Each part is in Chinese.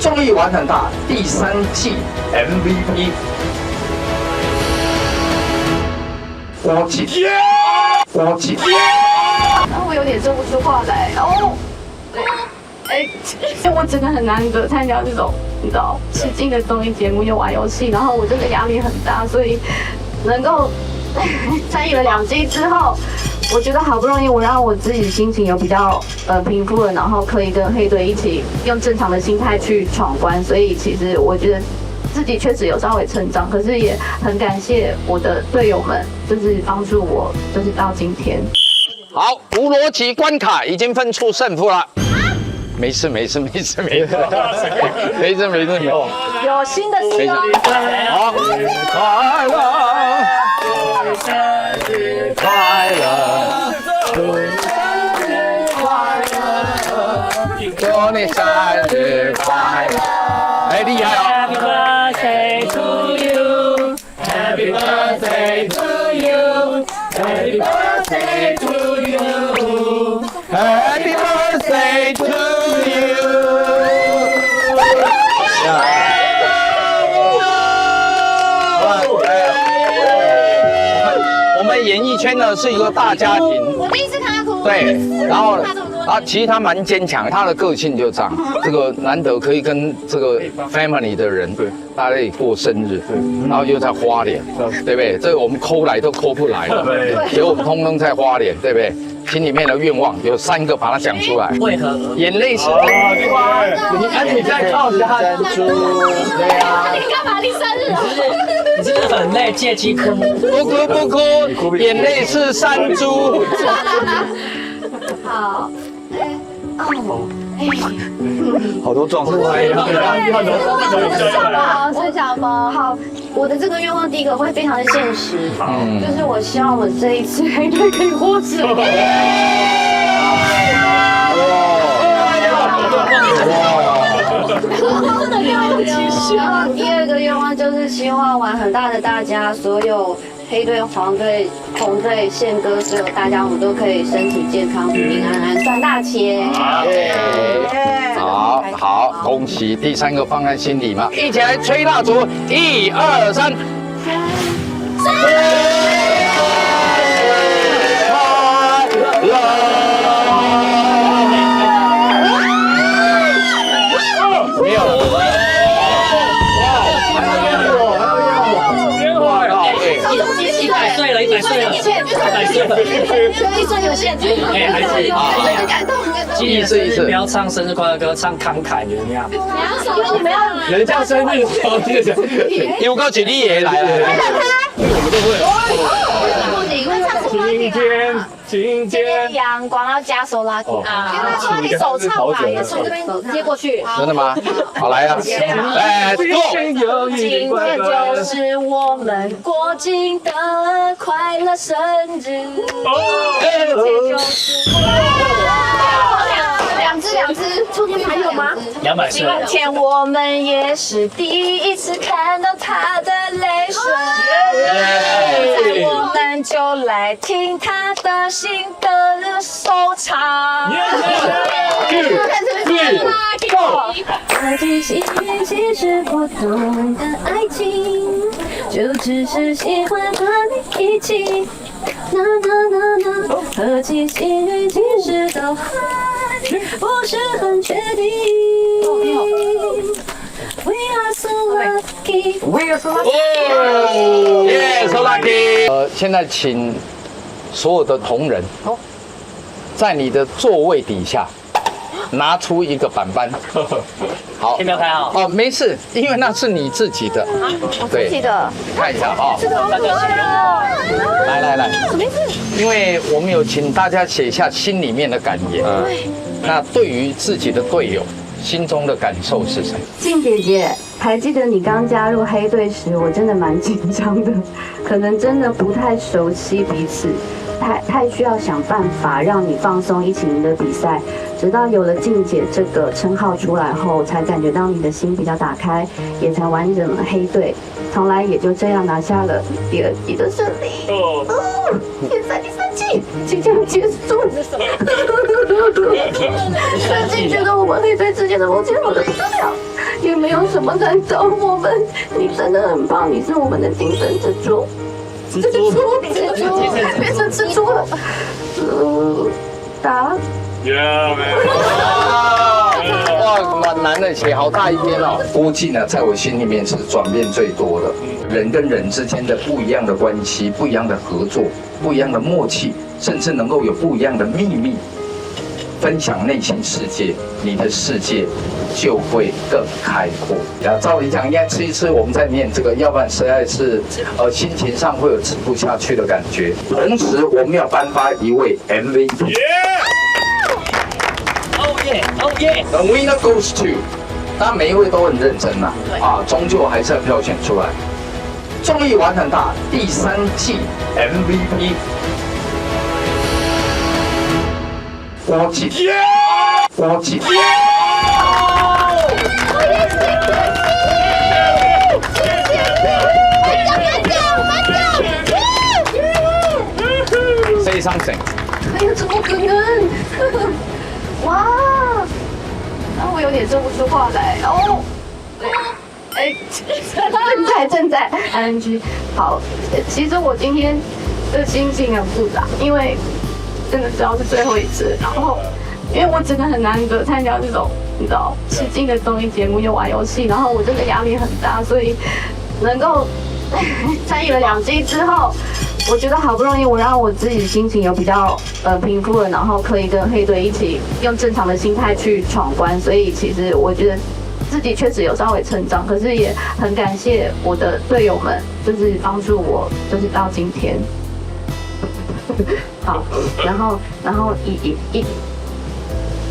综艺玩很大第3季 MVP 郭靖，郭靖。然后我有点说不出话来，哦，对，我真的很难得参加这种你知道吃惊的综艺节目，又玩游戏，然后我真的压力很大，所以能够参与了2季之后。我觉得好不容易我让我自己心情有比较平复了，然后可以跟黑队一起用正常的心态去闯关，所以其实我觉得自己确实有稍微成长，可是也很感谢我的队友们，就是帮助我，就是到今天。好，无逻辑关卡已经分出胜负了。没事。有新的希望。好，快乐。生日快乐，祝你生日快乐，祝你生日快乐！哎，厉害哦 Happy birthday to you, Happy birthday to you, Happy birthday to you, Happy birthday to you！ 我们演艺圈呢是一个大家庭。我第一次看他哭。对，然后其实他蛮坚强，他的个性就这样。这个难得可以跟这个 family 的人，大家一起过生日，然后又在花莲，对不对？这我们抠来都抠不来了，结果我们通通在花莲，对不对？心里面的愿望有3个，把它讲出来。为何？眼泪是你在靠着他珍珠，对呀。你干嘛？你生日啊？你是不是很累，借机哭？不哭，眼泪是山猪。好，好多壮士。陈小峰，好，我的这个愿望第一个会非常的现实，就是我希望我这一次黑队可以获胜。然后第2个愿望就是希望玩很大的大家，所有黑队、黄队、红队、宪哥，所有大家我们都可以身体健康、平平安安，赚大钱。好，恭喜第3个放在心里嘛，一起来吹蜡烛，1、2、3。没有了。100岁了，100岁了预算有限，哎，还是很感动。意思，不要唱生日快乐歌，唱慷慨，你怎么样？你们要人家生日时候记得有个姐弟也来了，我们都会。今天阳光要加手拉鼓啊，你手唱吧，也从这边接过去。真的吗？好来啊，来今，Go！天有今天就是我们郭靖的快乐生日，今天就是两只，后面还有吗？200岁。今天我们也是第一次看到他的泪水，我们就来听他的新的收场。爱情喜悦其实我懂的爱情，就只是喜欢和你一起。和其幸运其实都还不是很确定。We are so lucky. We are so lucky. Yeah, so lucky. 现在请所有的同仁在你的座位底下拿出一个板板。好，先不要开好。哦，没事，因为那是你自己的。对，记得看一下啊。大家请来，什么意思？因为我们有请大家写下心里面的感言。那对于自己的队友，心中的感受是什么？静姐姐，还记得你刚加入黑队时，我真的蛮紧张的，可能真的不太熟悉彼此，太需要想办法让你放松，一起赢得比赛。直到有了静姐这个称号出来后，才感觉到你的心比较打开，也才完整了黑队。从来也就这样拿下了第2季的胜利。现在第3季即将结束，最近觉得我们黑队之间的默契好得不得了，没有什么难倒我们，你真的很棒，你是我们的精神支柱。蜘蛛变成蜘蛛了。打。哇，蛮难的，写好大一篇哦。郭靖呢，在我心里面是转变最多的，人跟人之间的不一样的关系、不一样的合作、不一样的默契，甚至能够有不一样的秘密。分享内心世界，你的世界就会更开阔。照理讲，应该吃一吃，我们再念这个，要不然实在是心情上会有吃不下去的感觉。同时，我们要颁发一位 MVP。Oh yeah, oh yeah. The winner goes to。当然每一位都很认真呐，终究还是要票选出来。综艺玩很大，第3季 MVP。郭靖，郭靖，Say something。哎呀，怎么可能？哇！我有点说不出话来哦。哎，正在 ING。好，其实我今天的心情很复杂，因为。真的知道是最后一次，然后因为我真的很难得参加这种你知道吃惊的综艺节目又玩游戏，然后我真的压力很大，所以能够参与了2季之后，我觉得好不容易我让我自己心情有比较平复了，然后可以跟黑队一起用正常的心态去闯关，所以其实我觉得自己确实有稍微成长，可是也很感谢我的队友们，就是帮助我，就是到今天。好，然后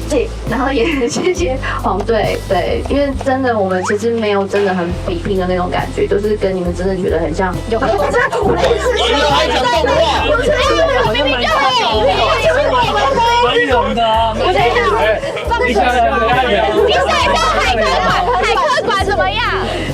对，然后也谢谢黄队，对，因为真的我们其实没有真的很比拼的那种感觉，就是跟你们真的觉得很像。有，我在吐了一次血，还讲动画，我是明明就很勇的。我等一下，你想一下海客馆怎么样？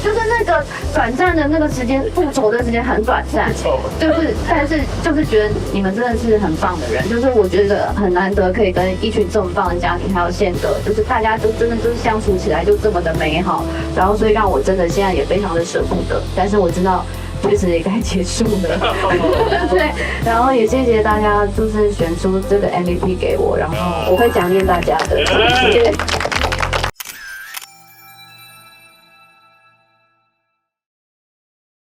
就是那个短暂的那个时间，复仇的时间很短暂，就是但是就是觉得你们真的是很棒的人，就是我觉得很难得可以跟一群这么棒的家庭还有宪哥，就是大家都真的就是相处起来就这么的美好，然后所以让我真的现在也非常的舍不得，但是我知道确实也该结束了，对，然后也谢谢大家就是选出这个 MVP 给我，然后我会奖励大家的，谢谢。